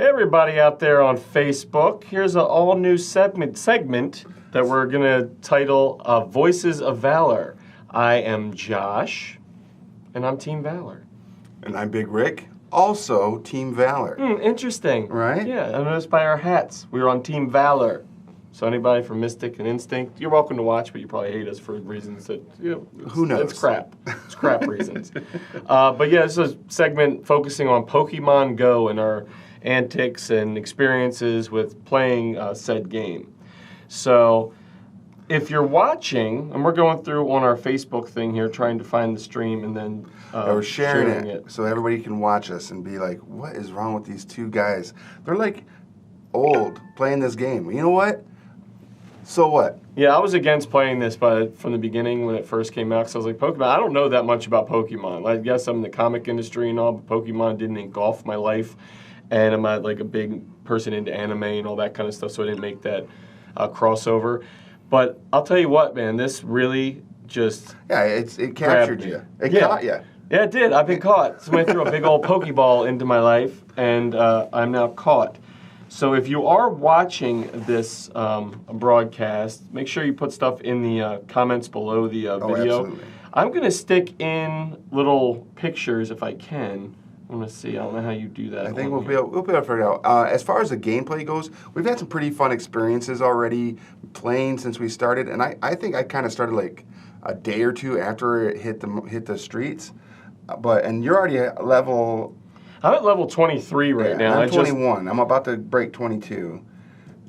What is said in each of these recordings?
Hey everybody out there on Facebook. Here's an all-new segment that we're going to title Voices of Valor. I am Josh, and I'm Team Valor. And I'm Big Rick, also Team Valor. Interesting. Right? Yeah, I noticed by our hats, we were on Team Valor. So anybody from Mystic and Instinct, you're welcome to watch, but you probably hate us for reasons that, who knows? It's crap. It's crap reasons. But yeah, this is a segment focusing on Pokemon Go and our antics and experiences with playing said game. So if you're watching, and we're going through on our Facebook thing here, trying to find the stream and then we're sharing it so everybody can watch us and be like, what is wrong with these two guys? They're like old playing this game. You know what? So what? Yeah, I was against playing this from the beginning when it first came out because I was like, Pokemon, I don't know that much about Pokemon. I guess I'm in the comic industry and all, but Pokemon didn't engulf my life. And I'm like a big person into anime and all that kind of stuff, so I didn't make that crossover. But I'll tell you what, man, this really just it captured you. It caught you. Yeah, it did. I've been caught. Somebody threw a big old Pokeball into my life, and I'm now caught. So if you are watching this broadcast, make sure you put stuff in the comments below the video. Absolutely. I'm going to stick in little pictures if I can. I'm going to see. I don't know how you do that. I think we'll be able to figure it out. As far as the gameplay goes, we've had some pretty fun experiences already playing since we started, and I think I kind of started like a day or two after it hit the streets. And you're already at level... I'm at level 23 right now. I'm 21. I'm about to break 22.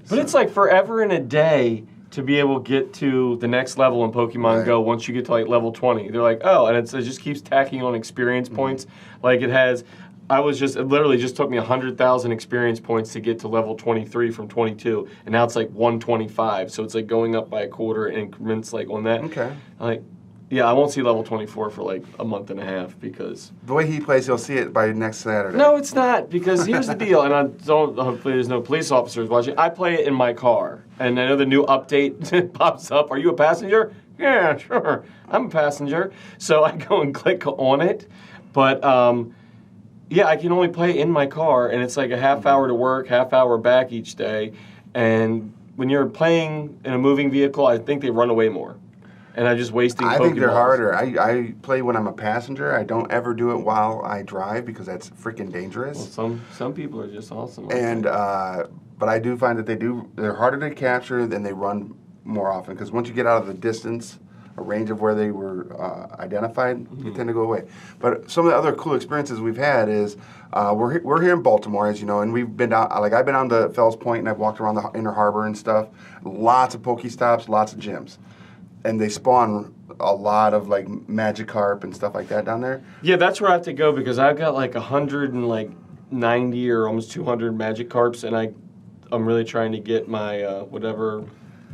But it's like forever and a day to be able to get to the next level in Pokemon Go once you get to like level 20. They're like, oh, and it just keeps tacking on experience points. Like it literally just took me 100,000 experience points to get to level 23 from 22. And now it's like 125. So it's like going up by a quarter increments like on that. Okay. Yeah, I won't see level 24 for like a month and a half because... The way he plays, you'll see it by next Saturday. No, it's not, because here's the deal, and hopefully there's no police officers watching. I play it in my car, and I know the new update pops up. Are you a passenger? Yeah, sure. I'm a passenger. So I go and click on it. But, yeah, I can only play in my car, and it's like a half hour to work, half hour back each day. And when you're playing in a moving vehicle, I think they run away more. And I'm just wasting Pokeballs. I think they're harder. I play when I'm a passenger. I don't ever do it while I drive because that's freaking dangerous. Well, some people are just awesome. And but I do find that they're harder to capture and they run more often because once you get out of the distance, a range of where they were identified, you tend to go away. But some of the other cool experiences we've had is we're here in Baltimore, as you know, and we've been down. Like I've been on the Fells Point and I've walked around the Inner Harbor and stuff. Lots of Pokestops, lots of gyms. And they spawn a lot of like Magikarp and stuff like that down there. Yeah, that's where I have to go because I've got like 190 or almost 200 Magikarps, and I'm really trying to get my whatever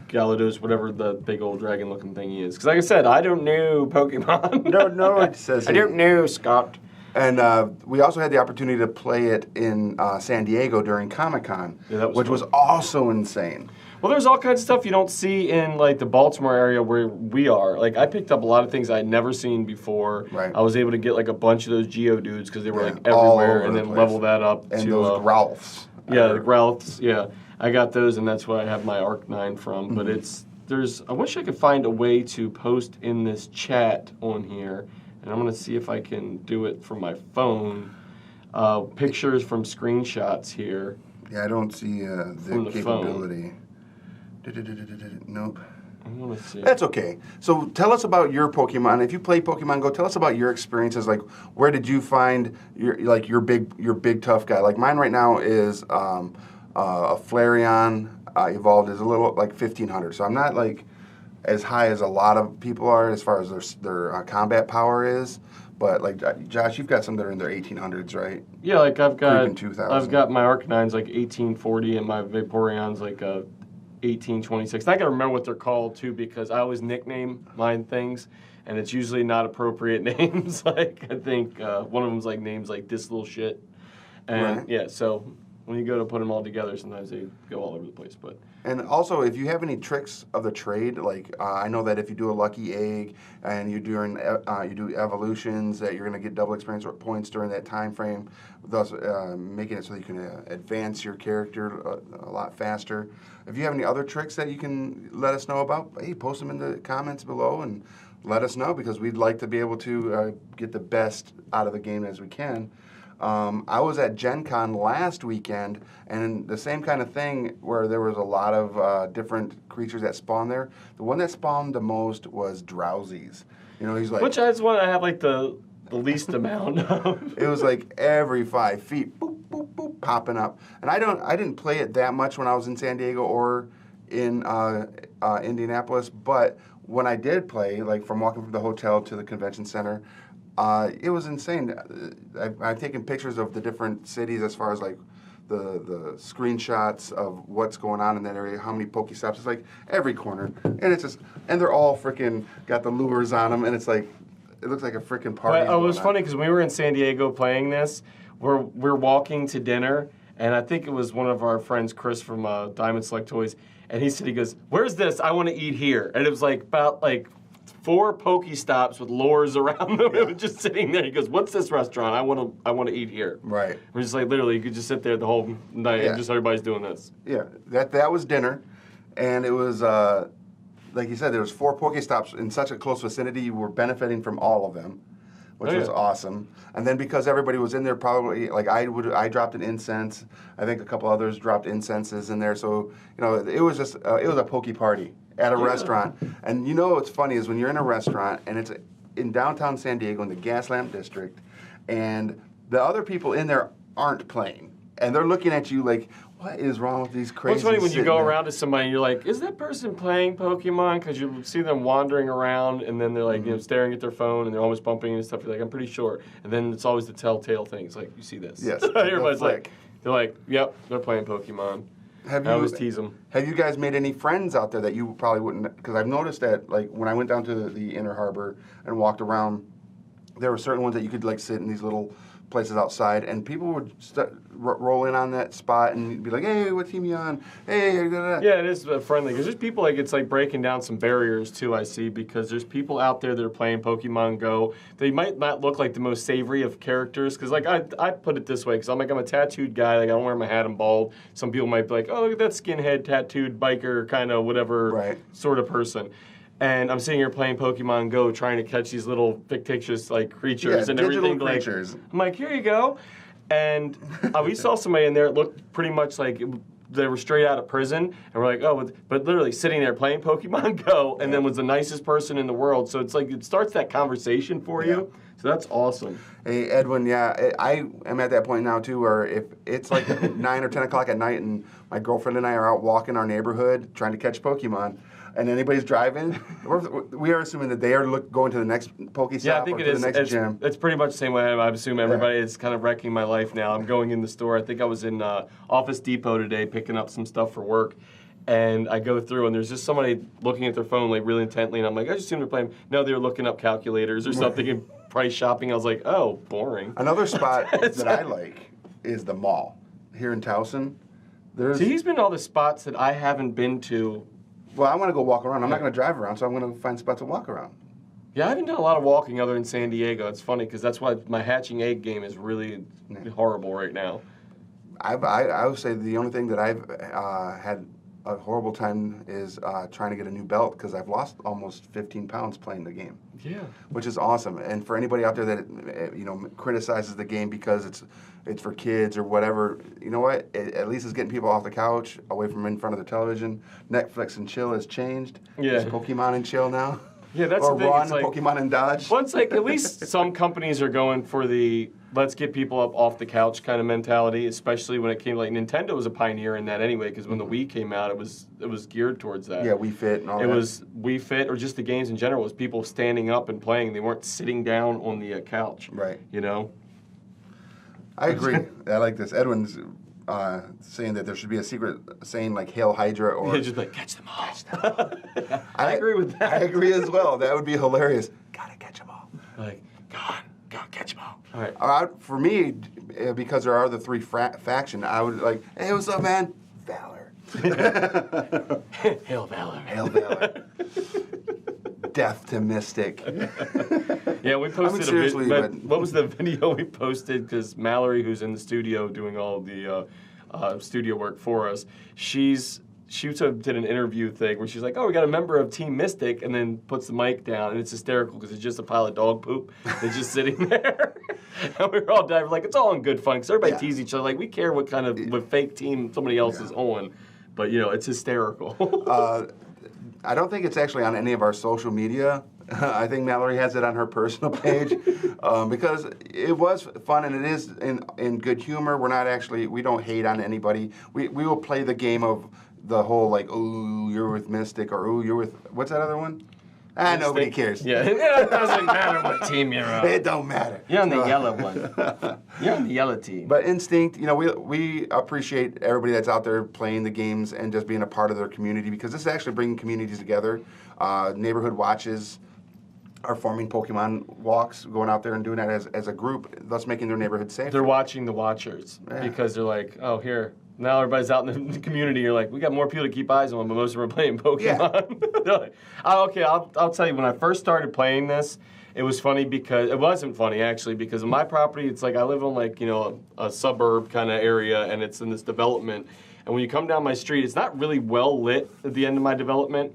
Gyarados, whatever the big old dragon-looking thing is. Because like I said, I don't know Pokemon. Don't know it says. I don't know, Scott. And we also had the opportunity to play it in San Diego during Comic-Con, which was also insane. Well, there's all kinds of stuff you don't see in like the Baltimore area where we are. Like I picked up a lot of things I'd never seen before. Right. I was able to get like a bunch of those Geodudes because they were like everywhere, and then level that up and to those Ralphs. Yeah, the Ralphs. Yeah, I got those, and that's where I have my Arc-9 from. But I wish I could find a way to post in this chat on here, and I'm gonna see if I can do it from my phone. Pictures from screenshots here. Yeah, I don't see the capability. Phone. Nope. I want to see. That's okay. So tell us about your Pokemon. If you play Pokemon Go, tell us about your experiences. Like, where did you find your big tough guy? Like mine right now is a Flareon evolved as a little like 1500. So I'm not like as high as a lot of people are as far as their combat power is. But like Josh, you've got some that are in their 1800s, right? Yeah, like I've got my Arc-9's like 1840 and my Vaporeon's like 1826. And I gotta remember what they're called too because I always nickname mine things, and it's usually not appropriate names. Like I think one of them's like names like this little shit, and yeah. So when you go to put them all together, sometimes they go all over the place. But and also, if you have any tricks of the trade, like I know that if you do a lucky egg and you do evolutions, that you're going to get double experience points during that time frame, thus making it so that you can advance your character a lot faster. If you have any other tricks that you can let us know about, hey, post them in the comments below and let us know, because we'd like to be able to get the best out of the game as we can. I was at Gen Con last weekend, and the same kind of thing where there was a lot of different creatures that spawned there. The one that spawned the most was Drowsies. You know, he's like... Which is one I have like the least amount of. It was like every 5 feet, boop, boop, boop, popping up. And I didn't play it that much when I was in San Diego or in Indianapolis, but when I did play, like from walking from the hotel to the convention center, it was insane. I've taken pictures of the different cities as far as like the screenshots of what's going on in that area, how many Pokestops. It's like every corner, and it's just, and they're all freaking got the lures on them, and it's like, it looks like a freaking party. It was funny because we were in San Diego playing this. We're walking to dinner, and I think it was one of our friends, Chris from Diamond Select Toys, and he said, he goes, "Where's this? I want to eat here." And it was like about like 4 Pokestops with lures around them. It was just sitting there. He goes, "What's this restaurant? I want to eat here." Right. We're just like, literally, you could just sit there the whole night and just everybody's doing this. Yeah, that was dinner, and it was like you said, there was 4 Pokestops in such a close vicinity. You were benefiting from all of them, which was awesome. And then because everybody was in there, probably like I dropped an incense. I think a couple others dropped incenses in there. So you know, it was just it was a Poke party at a restaurant. And you know what's funny is when you're in a restaurant and it's in downtown San Diego in the Gaslamp District, and the other people in there aren't playing, and they're looking at you like, what is wrong with these crazy? Well, it's funny when you go around to somebody and you're like, is that person playing Pokemon? Because you see them wandering around and then they're like, you know, staring at their phone and they're always bumping and stuff. You're like, I'm pretty sure. And then it's always the telltale things like, you see this. Yes. Everybody's like, they're like, yep, they're playing Pokemon. I always tease them. Have you guys made any friends out there that you probably wouldn't? Because I've noticed that, like, when I went down to the Inner Harbor and walked around, there were certain ones that you could, like, sit in these little places outside, and people would roll in on that spot and be like, "Hey, what team you on? Hey," yeah, it is friendly because there's people like it's like breaking down some barriers too. I see because there's people out there that are playing Pokemon Go. They might not look like the most savory of characters because like I put it this way because I'm a tattooed guy. Like I don't wear my hat and bald. Some people might be like, "Oh, look at that skinhead tattooed biker kind of whatever sort of person." And I'm sitting here playing Pokemon Go, trying to catch these little fictitious like creatures and everything. Creatures. Like, I'm like, here you go. And we saw somebody in there. It looked pretty much like they were straight out of prison. And we're like, oh, but literally sitting there playing Pokemon Go, and then was the nicest person in the world. So it's like it starts that conversation for you. So that's awesome. Hey, Edwin, I am at that point now, too, where if it's like 9 or 10 o'clock at night and my girlfriend and I are out walking our neighborhood trying to catch Pokemon, and anybody's driving, we are assuming that they are going to the next Pokestop yeah, I think or it to is. the next gym. It's pretty much the same way. I assume everybody is kind of wrecking my life now. I'm going in the store. I think I was in Office Depot today picking up some stuff for work. And I go through, and there's just somebody looking at their phone like really intently, and I'm like, I just assume they're playing. No, they're looking up calculators or something and price shopping. I was like, oh, boring. Another spot that I like is the mall here in Towson. See, he's been to all the spots that I haven't been to. Well, I want to go walk around. I'm not going to drive around, so I'm going to find spots to walk around. Yeah, I haven't done a lot of walking other than San Diego. It's funny because that's why my hatching egg game is really horrible right now. I would say the only thing that I've had a horrible time is trying to get a new belt because I've lost almost 15 pounds playing the game. Yeah. Which is awesome. And for anybody out there that criticizes the game because it's for kids or whatever, you know what? At least it's getting people off the couch, away from in front of the television. Netflix and chill has changed. Yeah. There's Pokemon and chill now. Yeah, that's or the thing. Run, it's like, Pokemon and Dodge. Well, it's like at least some companies are going for the let's get people up off the couch kind of mentality, especially when it came like Nintendo was a pioneer in that anyway, because when the Wii came out, it was geared towards that. Yeah, Wii Fit and all that. It was Wii Fit, or just the games in general, was people standing up and playing. They weren't sitting down on the couch. Right. You know? I agree. I like this. Edwin's saying that there should be a secret saying like Hail Hydra or... Yeah, just like, catch them all. I agree with that. I agree as well. That would be hilarious. Gotta catch them all. Like, go on, go. catch them all. All right. For me, because there are the three faction, I would like, hey, what's up, man? Valor. Hail Valor. Hail Valor. Death to Mystic. Yeah, we posted seriously, but what was the video we posted? Because Mallory, who's in the studio doing all the studio work for us, she sort of did an interview thing where she's like, oh, we got a member of Team Mystic, and then puts the mic down, and it's hysterical because it's just a pile of dog poop that's just sitting there. And we were all diving, like, it's all in good fun, because everybody tease each other, like, we care what kind of what fake team somebody else is on, but, you know, it's hysterical. I don't think it's actually on any of our social media. I think Mallory has it on her personal page because it was fun and it is in good humor. We don't hate on anybody. We will play the game of the whole like, ooh, you're with Mystic, or ooh, you're with, what's that other one? Nobody cares. Yeah, it doesn't matter what team you're on. It don't matter. You're on the yellow one. You're on the yellow team. But Instinct, you know, we appreciate everybody that's out there playing the games and just being a part of their community, because this is actually bringing communities together. Neighborhood watches are forming Pokemon walks, going out there and doing that as a group, thus making their neighborhood safe. They're watching the watchers because they're like, oh, here. Now everybody's out in the community. You're like, we got more people to keep eyes on, but most of them are playing Pokemon. Yeah. They're like, oh, okay, I'll tell you. When I first started playing this, it was funny because it wasn't funny actually, because of my property. It's like I live on like, you know, a suburb kind of area, and it's in this development. And when you come down my street, it's not really well lit at the end of my development.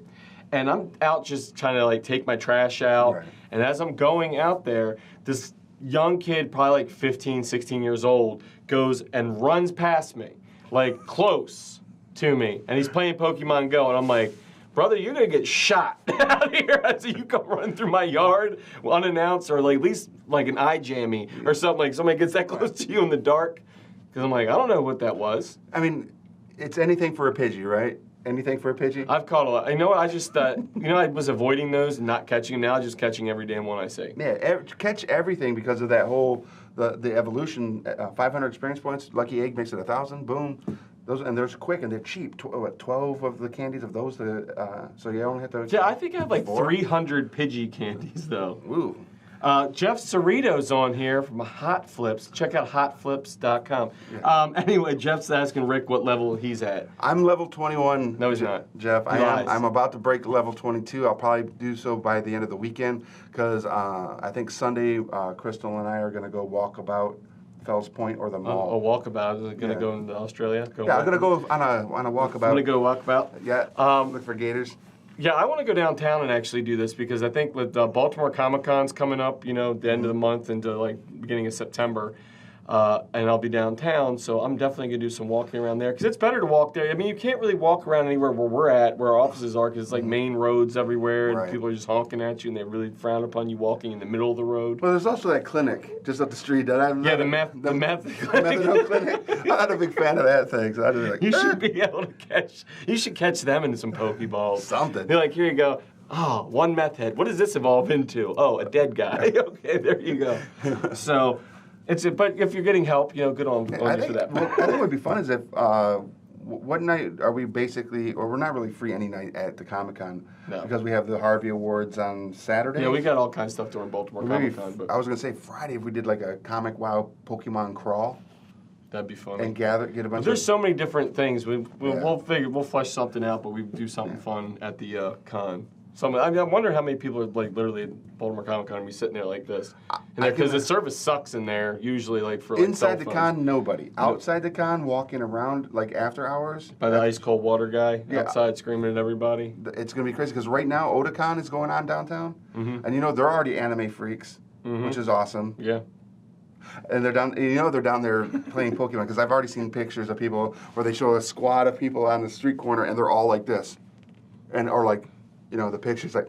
And I'm out just trying to like take my trash out. Right. And as I'm going out there, this young kid, probably like 15, 16 years old, goes and runs past me. Like, close to me. And he's playing Pokemon Go, and I'm like, brother, you're going to get shot out of here as you come running through my yard unannounced, or like at least like an eye jammy or something. Like somebody gets that close to you in the dark. Because I'm like, I don't know what that was. I mean, it's anything for a Pidgey, right? Anything for a Pidgey? I've caught a lot. You know what? I just, you know, I was avoiding those and not catching them. Now I'm just catching every damn one I see. Yeah, catch everything because of that whole... The evolution, 500 experience points, Lucky Egg makes it 1,000, boom. Those, and they're quick and they're cheap. 12 of the candies of those, so you only have to... Yeah, I think I have like 300 Pidgey candies, though. Ooh. Jeff Cerrito's on here from Hot Flips. Check out hotflips.com. Yeah. Anyway, Jeff's asking Rick what level he's at. I'm level 21. No, he's not. Jeff, I'm about to break level 22. I'll probably do so by the end of the weekend because I think Sunday, Crystal and I are going to go walk about Fells Point or the mall. A walkabout. Is it going to go into Australia? I'm going to go on a walkabout. I'm going to go walkabout? Yeah, look for gators. Yeah, I want to go downtown and actually do this because I think with Baltimore Comic-Con's coming up, you know, the end of the month into like beginning of September, and I'll be downtown, so I'm definitely going to do some walking around there because it's better to walk there. I mean, you can't really walk around anywhere where we're at, where our offices are, because it's like main roads everywhere, and people are just honking at you, and they really frown upon you walking in the middle of the road. Well, there's also that clinic just up the street that I'm... Yeah, the methadone clinic. I'm not a big fan of that thing, so I just like... You should be able to catch... You should catch them in some Pokeballs. Something. You're like, here you go. Oh, one meth head. What does this evolve into? Oh, a dead guy. Okay, there you go. So... But if you're getting help, you know, good on you for that. I think what would be fun is if, what night are we basically, or we're not really free any night at the Comic-Con because we have the Harvey Awards on Saturday. Yeah, we got all kinds of stuff during Baltimore Comic-Con. But I was going to say Friday if we did like a ComicWow Pokemon crawl. That'd be fun. And get a bunch of... There's so many different things. We'll flesh something out, but we do something fun at the con. I wonder how many people are like literally at Baltimore Comic-Con and be sitting there like this, because the service sucks in there usually. Like for like inside the con, nobody. Outside the con, walking around like after hours by the ice cold water guy outside screaming at everybody. It's gonna be crazy because right now Otakon is going on downtown, and you know they're already anime freaks, which is awesome. Yeah. And they're down. You know they're down there playing Pokemon because I've already seen pictures of people where they show a squad of people on the street corner and they're all like this, or like. You know, the picture's like,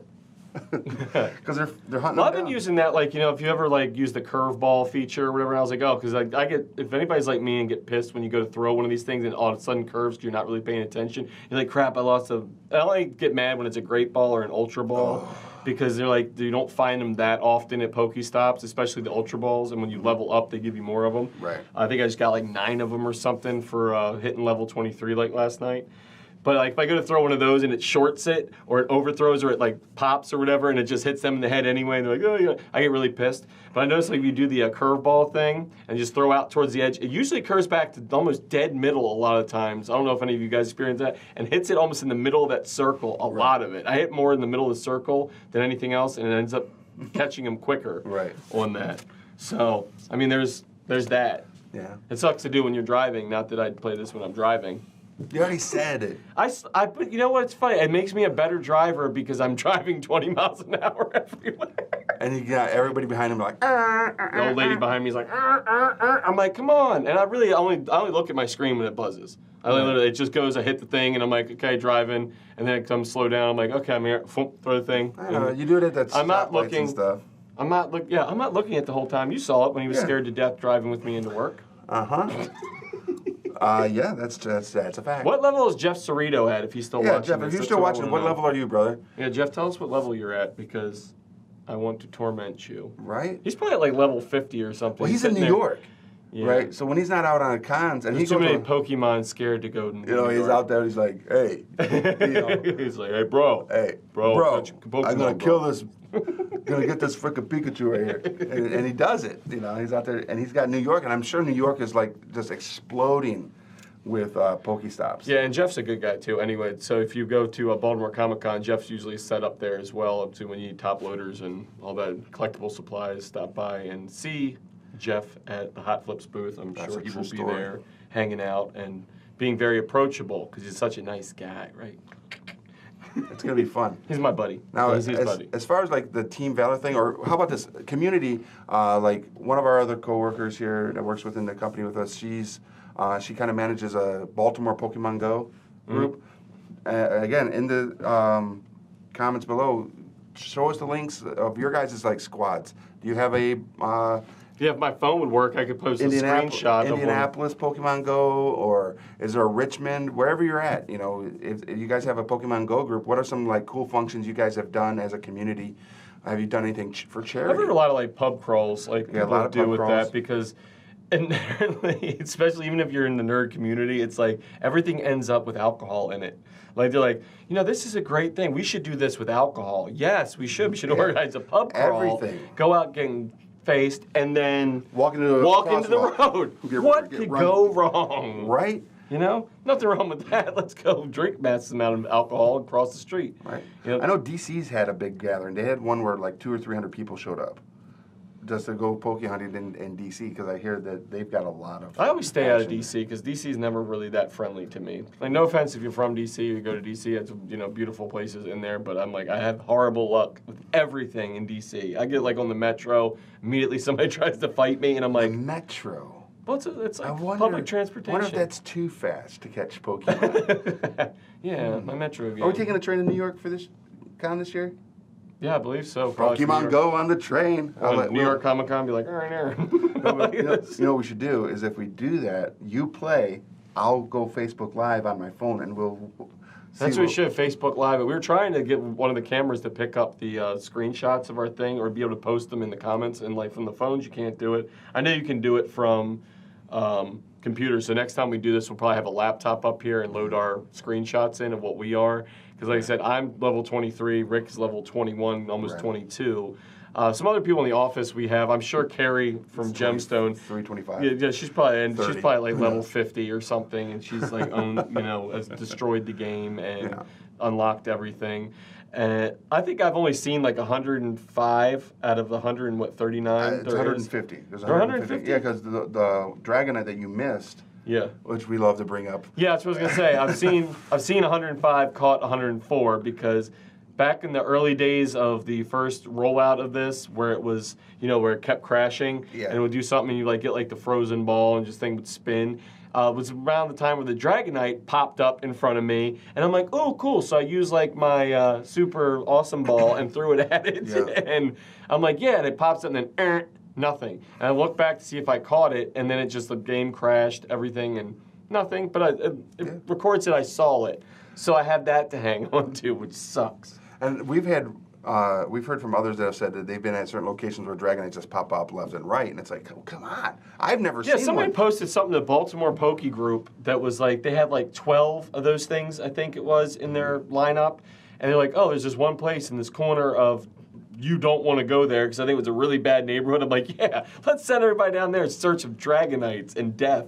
because they're hunting. Well, I've been using that, like, you know, if you ever like use the curveball feature or whatever, and I was like, oh, because I get, if anybody's like me and get pissed when you go to throw one of these things and all of a sudden curves, you're not really paying attention. You're like, crap, I only get mad when it's a great ball or an ultra ball. Because they're like, you don't find them that often at Pokestops, especially the Ultra Balls. And when you level up, they give you more of them. Right. I think I just got like 9 of them or something for hitting level 23 like last night. But like if I go to throw one of those and it shorts it, or it overthrows, or it like pops or whatever, and it just hits them in the head anyway, and they're like, oh yeah, I get really pissed. But I notice like if you do the curveball thing and just throw out towards the edge, it usually curves back to almost dead middle a lot of times. I don't know if any of you guys experience that, and hits it almost in the middle of that circle. A lot of it. I hit more in the middle of the circle than anything else, and it ends up catching them quicker on that. So I mean, there's that. Yeah. It sucks to do when you're driving. Not that I'd play this when I'm driving. You already said it. But you know what? It's funny. It makes me a better driver because I'm driving 20 miles an hour everywhere. And you got everybody behind him like, The old lady behind me is like, I'm like, come on. And I only look at my screen when it buzzes. It just goes, I hit the thing, and I'm like, okay, driving. And then it comes slow down. I'm like, okay, I'm here. Throw the thing. I know. You do it at that stoplights and stuff. I'm not looking at the whole time. You saw it when he was scared to death driving with me into work. Yeah, that's a fact. What level is Jeff Cerrito at if he's still watching? Jeff, if you're still watching, what level are you, brother? Yeah, Jeff, tell us what level you're at because I want to torment you. Right? He's probably at like level 50 or something. Well, he's in New York. Yeah. Right? So when he's not out on cons, and there's too many Pokemon scared to go to New York. He's out there, he's like, hey. He's like, hey, bro. Hey, bro, I'm going to kill this. Gonna get this frickin' Pikachu right here, and he does it. He's out there, and he's got New York, and I'm sure New York is like just exploding with Pokestops. Yeah, and Jeff's a good guy too. Anyway, so if you go to Baltimore Comic Con, Jeff's usually set up there as well. Up to when you need top loaders and all that collectible supplies, stop by and see Jeff at the Hot Flips booth. I'm sure he will be there, hanging out and being very approachable because he's such a nice guy, right? It's going to be fun. He's my buddy. Now, he's his buddy. As far as like the Team Valor thing, or how about this community? Like one of our other coworkers here that works within the company with us, she kind of manages a Baltimore Pokemon Go group. Again, in the comments below, show us the links of your guys' like squads. Do you have a? Yeah, if my phone would work, I could post a screenshot Indianapolis Pokemon Go, or is there a Richmond? Wherever you're at, if you guys have a Pokemon Go group, what are some like cool functions you guys have done as a community? Have you done anything for charity? I've heard a lot of like pub crawls, like people do with that because, inherently, especially even if you're in the nerd community, it's like everything ends up with alcohol in it. Like they're like, this is a great thing. We should do this with alcohol. Yes, we should. We should organize a pub crawl. Everything. Go out getting faced and then walk into the road. What could go wrong? Right? Nothing wrong with that. Let's go drink massive amount of alcohol and cross the street. Right. I know DC's had a big gathering. They had one where like 200 or 300 people showed up just to go poke hunting in DC because I hear that they've got a lot of. I always stay out of DC because DC is never really that friendly to me. Like, no offense if you're from DC or you go to DC, it's beautiful places in there, but I'm like I have horrible luck with everything in DC. I get like on the metro, immediately somebody tries to fight me, and I'm like metro. Well, it's like public transportation. I wonder if that's too fast to catch Pokemon. Yeah, my metro game. Are we taking a train to New York for this con this year? Yeah, I believe so. Pokemon Go on the train. New York Comic Con be like, all right, there. You know what we should do is if we do that, you play, I'll go Facebook Live on my phone and we'll. That's what we should, Facebook Live. We were trying to get one of the cameras to pick up the screenshots of our thing or be able to post them in the comments. And like from the phones, you can't do it. I know you can do it from computers. So next time we do this, we'll probably have a laptop up here and load our screenshots in of what we are. Because like I said, I'm level 23, Rick is level 21, almost 22. Some other people in the office we have, I'm sure Carrie from Gemstone. 325. Yeah, she's probably like level 50 or something, and she's like has destroyed the game and unlocked everything. And I think I've only seen like 105 out of the 139. It's 150. There's 150. Yeah, because the Dragonite that you missed. Yeah, which we love to bring up. Yeah, that's what I was gonna say. I've seen 105, caught 104 because back in the early days of the first rollout of this, where it was where it kept crashing and it would do something and you like get like the frozen ball and just thing would spin. It was around the time where the Dragonite popped up in front of me, and I'm like, oh, cool. So I used like my super awesome ball and threw it at it, and I'm like, yeah, and it pops up and then. Nothing. And I looked back to see if I caught it, and then it just, the game crashed, everything, and nothing. But it records that I saw it. So I have that to hang on to, which sucks. And we've had we've heard from others that have said that they've been at certain locations where Dragonites just pop up left and right, and it's like, come on, I've never seen one. Yeah, somebody posted something to the Baltimore Poke Group that was like, they had like 12 of those things, I think it was, in their lineup, and they're like, oh, there's this one place in this corner of, you don't want to go there, because I think it was a really bad neighborhood. I'm like, yeah, let's send everybody down there in search of Dragonites and death.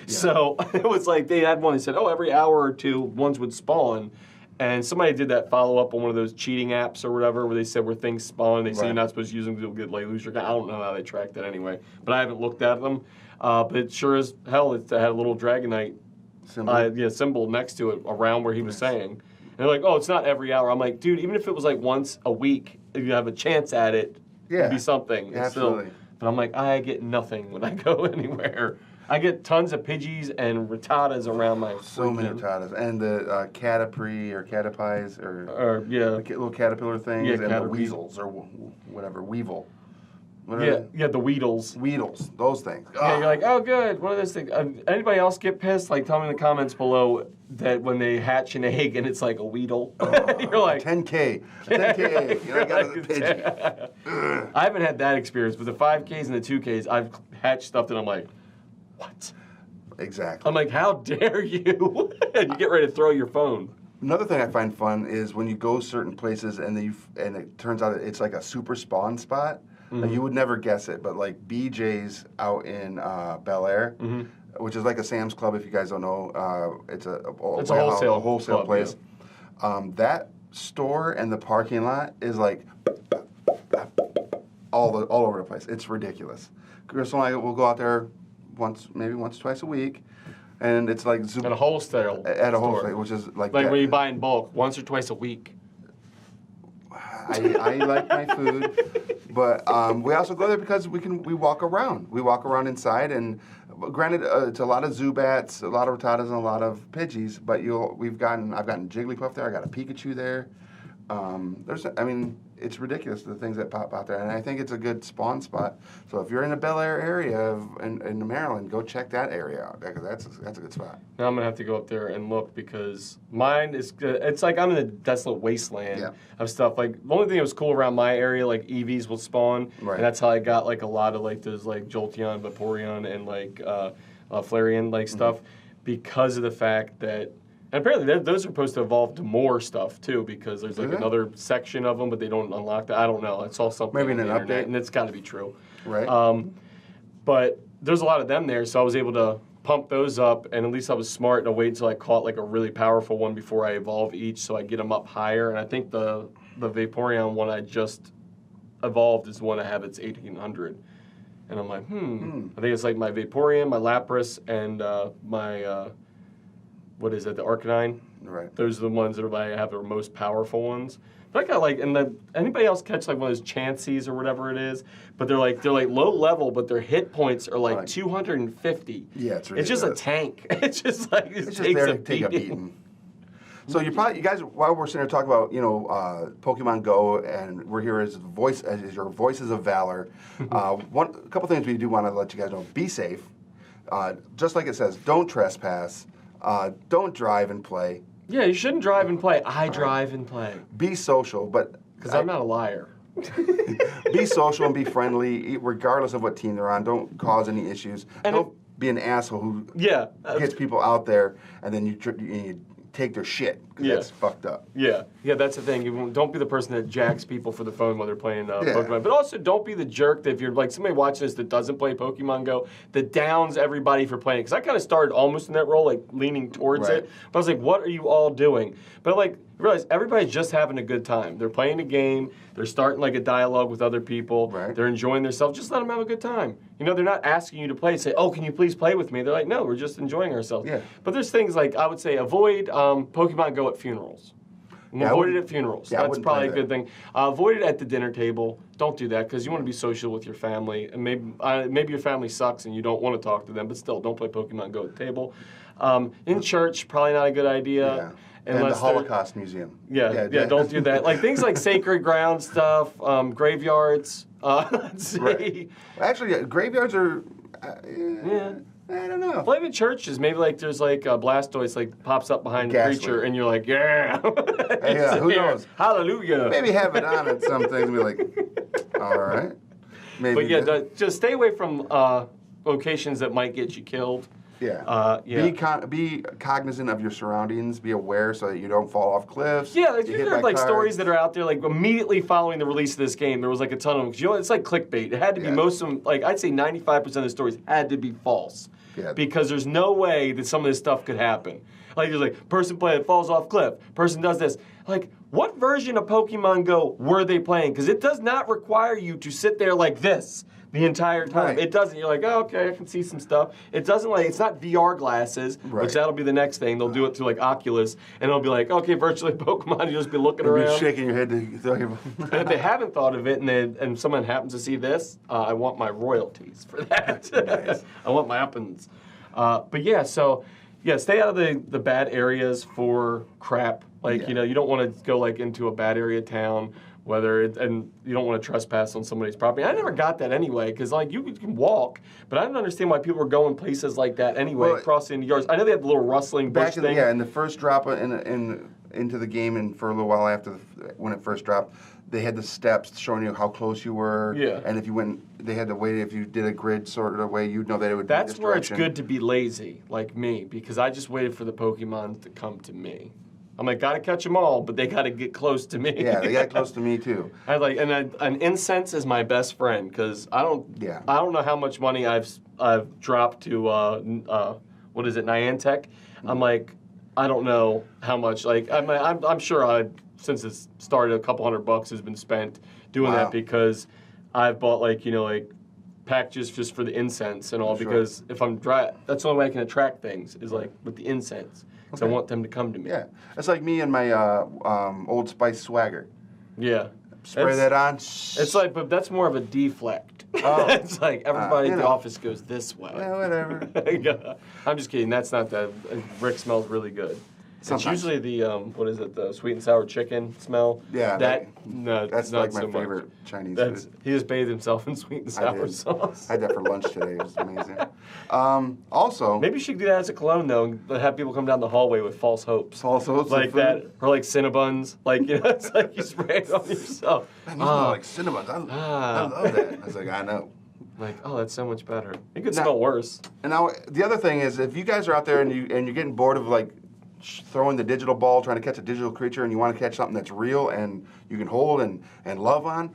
Yeah. So it was like, they had one, they said, oh, every hour or two, ones would spawn. And somebody did that follow-up on one of those cheating apps or whatever, where they said where things spawn, they say you're not supposed to use them to get like lose your account. I don't know how they track that anyway, but I haven't looked at them. But it sure as hell, it had a little Dragonite symbol next to it around where he was saying. And they're like, oh, it's not every hour. I'm like, dude, even if it was like once a week, if you have a chance at it, it'd be something. Absolutely. Still, but I'm like, I get nothing when I go anywhere. I get tons of Pidgeys and Rattatas around my so many Rattatas. And the Caterpie or Caterpies or the little caterpillar things and the weasels or whatever, Weevil. Yeah, the Weedles. Weedles, those things. Yeah, you're like, oh, good. One of those things. Anybody else get pissed? Like, tell me in the comments below that when they hatch an egg and it's like a Weedle. You're like 10K, 10K egg. You know, I got a Pidgey. I haven't had that experience, but the 5Ks and the 2Ks, I've hatched stuff that I'm like, what? Exactly. I'm like, how dare you? And you get ready to throw your phone. Another thing I find fun is when you go certain places and it turns out it's like a super spawn spot. Mm-hmm. Like you would never guess it, but like BJ's out in Bel Air, which is like a Sam's Club. If you guys don't know, it's a wholesale place. Yeah. That store and the parking lot is like all over the place. It's ridiculous. Crystal and I will go out there maybe once, twice a week, and it's like at a wholesale which is like when you buy in bulk once or twice a week. I like my food, but we also go there because we walk around. We walk around inside, and granted, it's a lot of Zubats, a lot of Rattatas, and a lot of Pidgeys. But I've gotten Jigglypuff there. I got a Pikachu there. It's ridiculous the things that pop out there, and I think it's a good spawn spot. So if you're in the Bel Air area in Maryland, go check that area out because that's a good spot. Now I'm gonna have to go up there and look because mine is. It's like I'm in a desolate wasteland of stuff. Like the only thing that was cool around my area, like EVs will spawn, and that's how I got like a lot of like those like Jolteon, Vaporeon, and like Flareon like stuff because of the fact that. And apparently those are supposed to evolve to more stuff, too, because there's like another section of them, but they don't unlock that. I don't know. I saw something maybe on in the an internet, update. and it's got to be true. Right. But there's a lot of them there, so I was able to pump those up, and at least I was smart and I waited until I caught like a really powerful one before I evolve each, so I get them up higher. And I think the Vaporeon one I just evolved is the one I have. It's 1800. And I'm like, I think it's like my Vaporeon, my Lapras, and my... what is it, the Arcanine? Right. Those are the ones that I have the most powerful ones. But I got like, and then anybody else catch like one of those Chanseys or whatever it is? But they're like low level, but their hit points are like 250. Yeah, it's ridiculous. It's just a tank. It's just like it's just there to take a beating. So you guys, while we're sitting here talking about Pokemon Go, and we're here as your voices of valor. A couple things we do want to let you guys know: be safe. Just like it says, don't trespass. Don't drive and play. Yeah, you shouldn't drive and play. I drive and play. Be social, but... Because I'm not a liar. Be social and be friendly, regardless of what team they're on. Don't cause any issues. And don't be an asshole who gets people out there and then you take their shit, because that's fucked up. Yeah, that's the thing. Don't be the person that jacks people for the phone while they're playing Pokemon. But also, don't be the jerk that if you're like somebody watching this that doesn't play Pokemon Go, that downs everybody for playing. Because I kind of started almost in that role, like leaning towards it. But I was like, what are you all doing? But like, I realized everybody's just having a good time. They're playing a game. They're starting like a dialogue with other people. Right. They're enjoying themselves. Just let them have a good time. They're not asking you to play. Say, oh, can you please play with me? They're like, no, we're just enjoying ourselves. Yeah. But there's things like, I would say, avoid Pokemon Go at funerals. Avoid it at funerals. That's probably a good thing. Avoid it at the dinner table. Don't do that because you want to be social with your family. And maybe your family sucks and you don't want to talk to them, but still, don't play Pokemon Go at the table. In church, probably not a good idea. Yeah. And the Holocaust Museum. Yeah, don't do that. Like things like sacred ground stuff, graveyards. Let's see. Right. Actually, graveyards are... I don't know. Play with churches. Maybe like there's like a Blastoise like pops up behind the creature, and you're like, yeah. Yeah, who knows? Hallelujah. Maybe have it on at some things and be like, all right. Maybe. But yeah, just stay away from locations that might get you killed. Yeah. Yeah. Be cognizant of your surroundings. Be aware so that you don't fall off cliffs. Yeah, get there hit are by like cars. stories that are out there like immediately following the release of this game. There was like a ton of them. 'Cause, you know, it's like clickbait. It had to be most of them. Like I'd say 95% of the stories had to be false. Yeah. Because there's no way that some of this stuff could happen. Like there's like person falls off cliff. Person does this. Like what version of Pokemon Go were they playing? Because it does not require you to sit there like this the entire time. Right. It doesn't. You're like, oh, okay, I can see some stuff. It doesn't like, it's not VR glasses, which that'll be the next thing. They'll do it through like Oculus, and it'll be like, okay, virtually Pokemon, you'll just be looking You'll around. be shaking your head. And if they haven't thought of it, and someone happens to see this, I want my royalties for that. Nice. I want my uppins. But yeah, so yeah, stay out of the bad areas for crap. Like you know, you don't want to go like into a bad area town. And you don't want to trespass on somebody's property. I never got that anyway, because like you can walk, but I don't understand why people were going places like that anyway, crossing the yards. I know they had the little rustling bush thing. In the first drop into the game, and for a little while after when it first dropped, they had the steps showing you how close you were. Yeah. And if you went, they had the way. If you did a grid sort of way, you'd know that it would. That's be this where direction. It's good to be lazy, like me, because I just waited for the Pokemon to come to me. I'm like, gotta catch them all, but they gotta get close to me. Yeah, they got close to me too. An incense is my best friend because I don't know how much money I've dropped to what is it, Niantic? I'm like, I don't know how much. Like I'm sure since it started, a couple $100 has been spent doing that because I've bought like packages just for the incense and all because if I'm dry, that's the only way I can attract things is like with the incense. So I want them to come to me. Yeah, it's like me and my Old Spice swagger. Yeah, spray that on. It's like, but that's more of a deflect. Oh, it's like everybody at the office goes this way. Yeah, whatever. I'm just kidding. That's not that. Rick smells really good. Sometimes. It's usually the the sweet and sour chicken smell. Yeah, that's like my so favorite Chinese food. He just bathed himself in sweet and sour sauce. I had that for lunch today. It was amazing. Also, maybe you should do that as a cologne though, and have people come down the hallway with false hopes. False hopes, like that, or like Cinnabons. Like it's like you spray it on yourself. Man, you smell like Cinnabons. I love that. I was like, I know. Like, oh, that's so much better. It could smell worse. And now the other thing is, if you guys are out there and you're getting bored of like throwing the digital ball, trying to catch a digital creature, and you want to catch something that's real and you can hold and love on,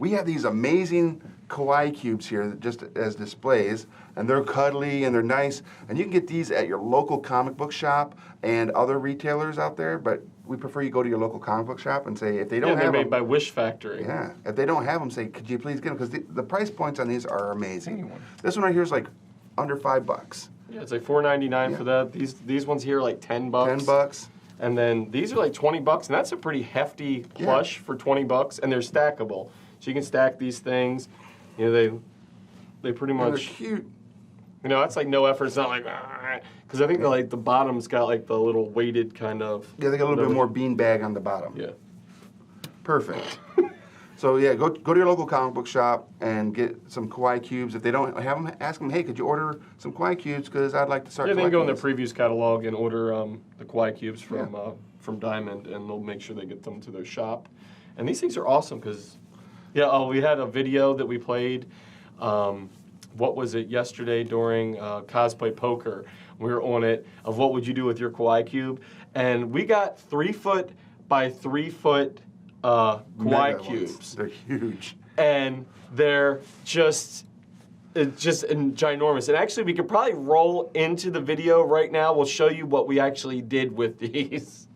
we have these amazing kawaii cubes here just as displays, and they're cuddly and they're nice, and you can get these at your local comic book shop and other retailers out there, but we prefer you go to your local comic book shop and say, if they don't have them... they're made by Wish Factory. Yeah. If they don't have them, say, could you please get them? Because the price points on these are amazing. This one right here is like under $5. Yeah, it's like $4.99 for that. These ones here are like $10. $10. And then these are like $20, and that's a pretty hefty plush for $20, and they're stackable. So you can stack these things. You know, they pretty much. And they're cute. You know, it's like no effort. It's not like because I think the bottom's got like the little weighted kind of. Yeah, they got a little bit more beanbag on the bottom. Yeah. Perfect. So yeah, go to your local comic book shop and get some kawaii cubes. If they don't have them, ask them, hey, could you order some kawaii cubes? Because I'd like to start. Yeah, they can go in their previews catalog and order the kawaii cubes from Diamond, and they'll make sure they get them to their shop. And these things are awesome because, we had a video that we played. What was it yesterday during Cosplay Poker? We were on it of what would you do with your kawaii cube, and we got 3-foot by 3-foot. Kawaii cubes. They're huge. And they're just ginormous. And actually, we could probably roll into the video right now. We'll show you what we actually did with these.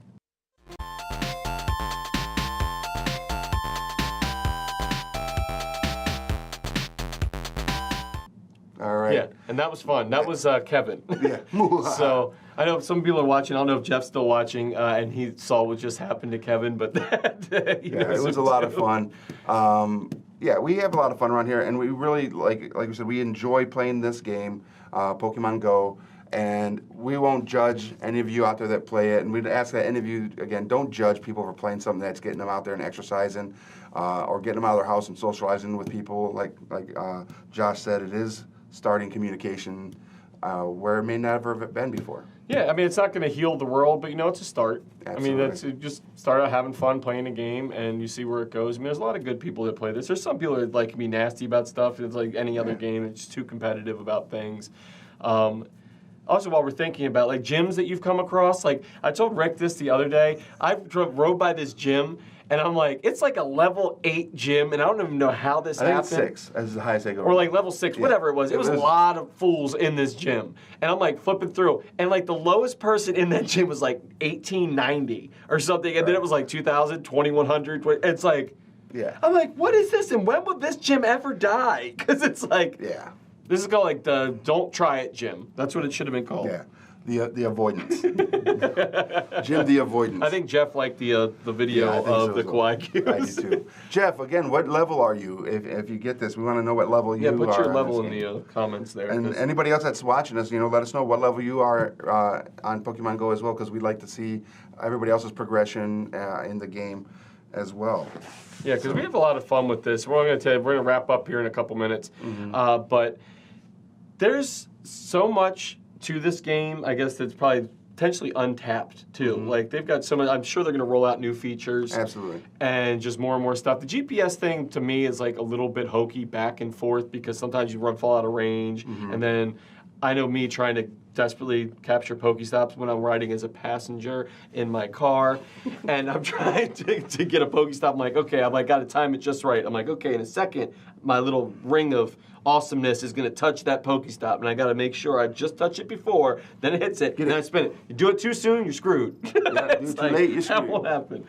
All right. Yeah, and that was fun. That was Kevin. Yeah. So I know some people are watching. I don't know if Jeff's still watching, and he saw what just happened to Kevin, but it was a lot of fun. We have a lot of fun around here, and we really, like we said, we enjoy playing this game, Pokemon Go, and we won't judge any of you out there that play it, and we'd ask that any of you, again, don't judge people for playing something that's getting them out there and exercising, or getting them out of their house and socializing with people. Like Josh said, it is starting communication where it may never have been before. Yeah, I mean, it's not going to heal the world, but, it's a start. Absolutely. I mean, you just start out having fun playing a game, and you see where it goes. I mean, there's a lot of good people that play this. There's some people that, can be nasty about stuff. It's like any other game. It's too competitive about things. Also, while we're thinking about, gyms that you've come across, I told Rick this the other day. I rode by this gym, and I'm like, it's like a level 8 gym, and I don't even know how this happened. I think it's 6, as the highest I go. Or level 6, whatever it was. It was a lot of fools in this gym. And I'm flipping through, and the lowest person in that gym was 1890 or something, and then it was 2000, 2100. It's yeah. I'm like, what is this, and when will this gym ever die? Because it's yeah. This is called the Don't Try It gym. That's what it should have been called. Yeah. The avoidance. Jim the avoidance. I think Jeff liked the video of the Kawaii Qs. I do too. Jeff, again, what level are you? If you get this, we want to know what level you are. Yeah, put your level in the comments there. And anybody else that's watching us, let us know what level you are on Pokemon Go as well, because we'd like to see everybody else's progression in the game as well. Yeah, because we have a lot of fun with this. We're going to wrap up here in a couple minutes, but there's so much to this game, I guess, that's probably potentially untapped too. They've got so much. I'm sure they're going to roll out new features. Absolutely. And just more and more stuff. The GPS thing to me is a little bit hokey back and forth because sometimes you fall out of range, and then I know me trying to desperately capture Pokestops when I'm riding as a passenger in my car, and I'm trying to get a Pokestop. I'm like, okay, I've got to time it just right. I'm like, okay, in a second, my little ring of awesomeness is going to touch that Pokestop, and I got to make sure I just touch it before, then it hits it, and then I spin it. You do it too soon, you're screwed. Yeah, do it too late, you're screwed. That won't happen.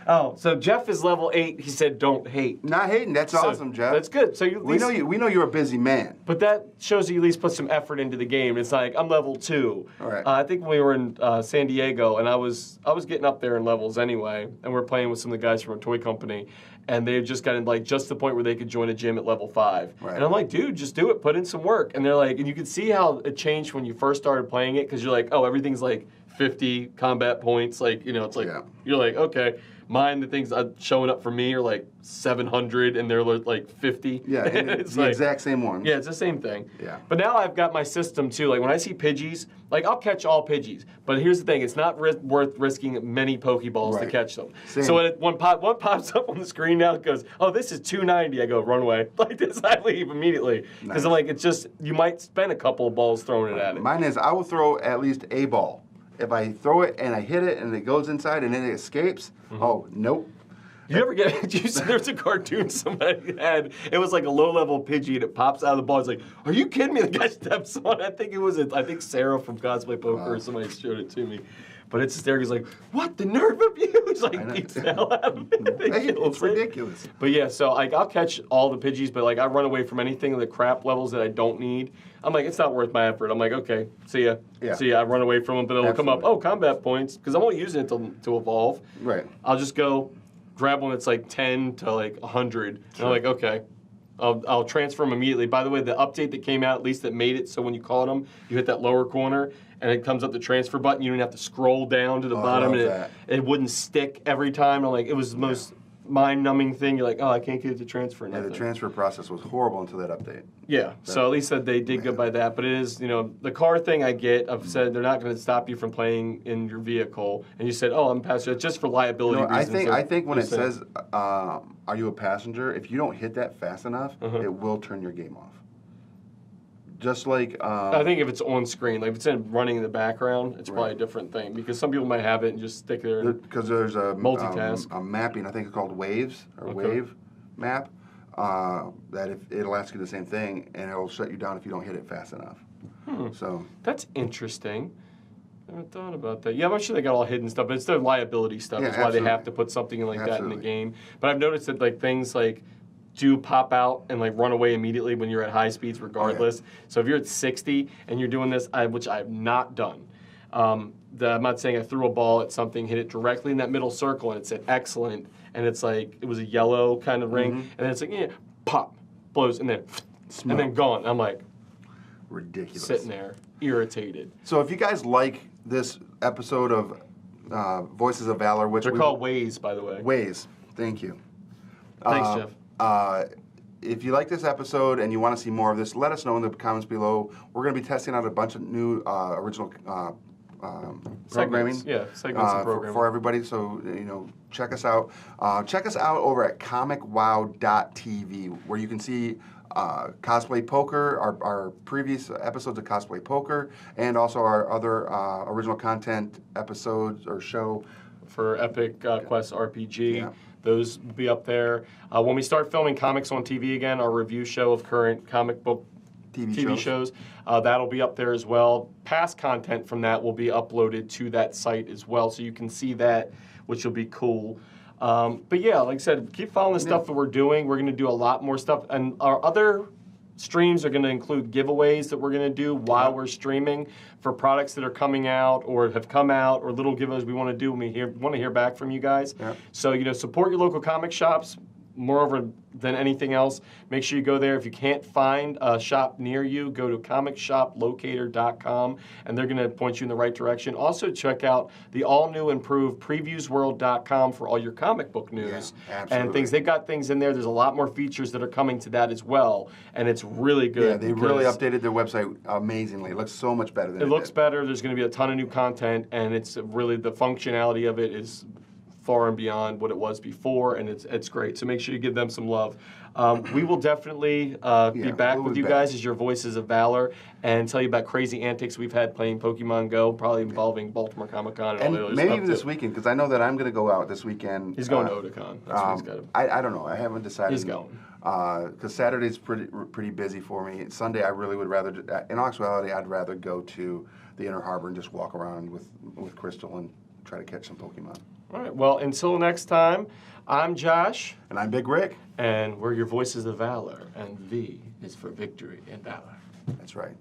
Oh, so Jeff is level 8. He said, "Don't hate." Not hating. That's awesome, Jeff. That's good. So we know you're a busy man. But that shows you at least put some effort into the game. It's I'm level 2. All right. I think when we were in San Diego, and I was getting up there in levels anyway, and we're playing with some of the guys from a toy company, and they had just gotten just the point where they could join a gym at level 5. Right. And I'm like, dude, just do it. Put in some work. And they're like, and you can see how it changed when you first started playing it, because you're like, oh, everything's 50 combat points. It's Yeah. you're like, okay. Mine, the things showing up for me are 700, and they're 50. Yeah, it's the exact same one. Yeah, it's the same thing. Yeah. But now I've got my system too. When I see Pidgeys, I'll catch all Pidgeys. But here's the thing: it's not worth risking many Pokeballs to catch them. Same. So when one pops up on the screen now, it goes, "Oh, this is 290." I go, "Run away!" This, I leave immediately because I'm it's just you might spend a couple of balls throwing it at it. Mine is I will throw at least a ball. If I throw it and I hit it and it goes inside and then it escapes, oh, nope. You ever get, you see there's a cartoon somebody had, it was a low-level Pidgey and it pops out of the ball. It's are you kidding me? The guy steps on it. I think Sarah from Cosplay Poker or somebody showed it to me. But it's hysterical. He's what? The nerve of you? He's beats the hell out of it. It's ridiculous. But yeah, so I'll catch all the Pidgeys, but I run away from anything of the crap levels that I don't need. I'm it's not worth my effort. I'm okay, see ya. Yeah. See ya. I run away from them, but it'll come up, oh, combat points, because I'm only using it to evolve. Right. I'll just go grab one that's 10 to 100. Sure. And I'm okay. I'll transfer them immediately. By the way, the update that came out, at least that made it so when you caught them, you hit that lower corner, and it comes up the transfer button. You don't have to scroll down to the bottom, and it wouldn't stick every time. I'm it was the most mind-numbing thing. You're oh, I can't get it to transfer. Yeah, the transfer process was horrible until that update. Yeah, so at least they did good by that. But it is, the car thing I get. I've said they're not going to stop you from playing in your vehicle. And you said, oh, I'm a passenger. It's just for liability reasons. I think when it says, are you a passenger, if you don't hit that fast enough, it will turn your game off. Just I think if it's on screen, if it's running in the background, it's probably a different thing, because some people might have it and just stick there. Because there's a multitask, a mapping. I think it's called Waves or Wave map. That if it'll ask you the same thing, and it'll shut you down if you don't hit it fast enough. So that's interesting. I haven't thought about that. Yeah, I'm sure they got all hidden stuff, but it's their liability stuff. That's why they have to put something that in the game. But I've noticed that things do pop out and run away immediately when you're at high speeds regardless. So if you're at 60 and you're doing this, which I've not done, I'm not saying I threw a ball at something, hit it directly in that middle circle, and it said excellent, and it's it was a yellow kind of ring, and then it's pop, blows, and then gone. I'm ridiculous. Sitting there, irritated. So if you guys like this episode of Voices of Valor, which they're called Ways, by the way. Ways, thank you. Thanks, Jeff. If you like this episode and you want to see more of this, let us know in the comments below. We're going to be testing out a bunch of new original programming. Segments and programming. For everybody. So, check us out. Check us out over at ComicWow.tv, where you can see Cosplay Poker, our previous episodes of Cosplay Poker, and also our other original content episodes or show. For Epic Quest RPG. Yeah. Those will be up there. When we start filming comics on TV again, our review show of current comic book TV shows, that'll be up there as well. Past content from that will be uploaded to that site as well, so you can see that, which will be cool. But yeah, like I said, keep following the stuff that we're doing. We're going to do a lot more stuff, and our other streams are going to include giveaways that we're going to do while we're streaming for products that are coming out or have come out, or little giveaways we want to do when we want to hear back from you guys. Yeah. So, support your local comic shops. Moreover than anything else, make sure you go there. If you can't find a shop near you, go to comicsshoplocator.com, and they're going to point you in the right direction. Also, check out the all-new improved previewsworld.com for all your comic book news and things. They've got things in there. There's a lot more features that are coming to that as well, and it's really good. Yeah, they really updated their website amazingly. It looks so much better than it looks did. better. There's going to be a ton of new content, and it's really, the functionality of it is far and beyond what it was before, and it's great. So make sure you give them some love. We will definitely be back with you guys as your voices of valor and tell you about crazy antics we've had playing Pokemon Go, probably involving Baltimore Comic Con and all the other stuff. Maybe even this weekend, because I know that I'm going to go out this weekend. He's going to Otakon. That's what he's got to. I don't know. I haven't decided. He's going. Because Saturday's pretty busy for me. Sunday, I really would rather. In actuality, I'd rather go to the Inner Harbor and just walk around with Crystal and try to catch some Pokemon. All right. Well, until next time, I'm Josh. And I'm Big Rick. And we're your voices of valor. And V is for victory and valor. That's right.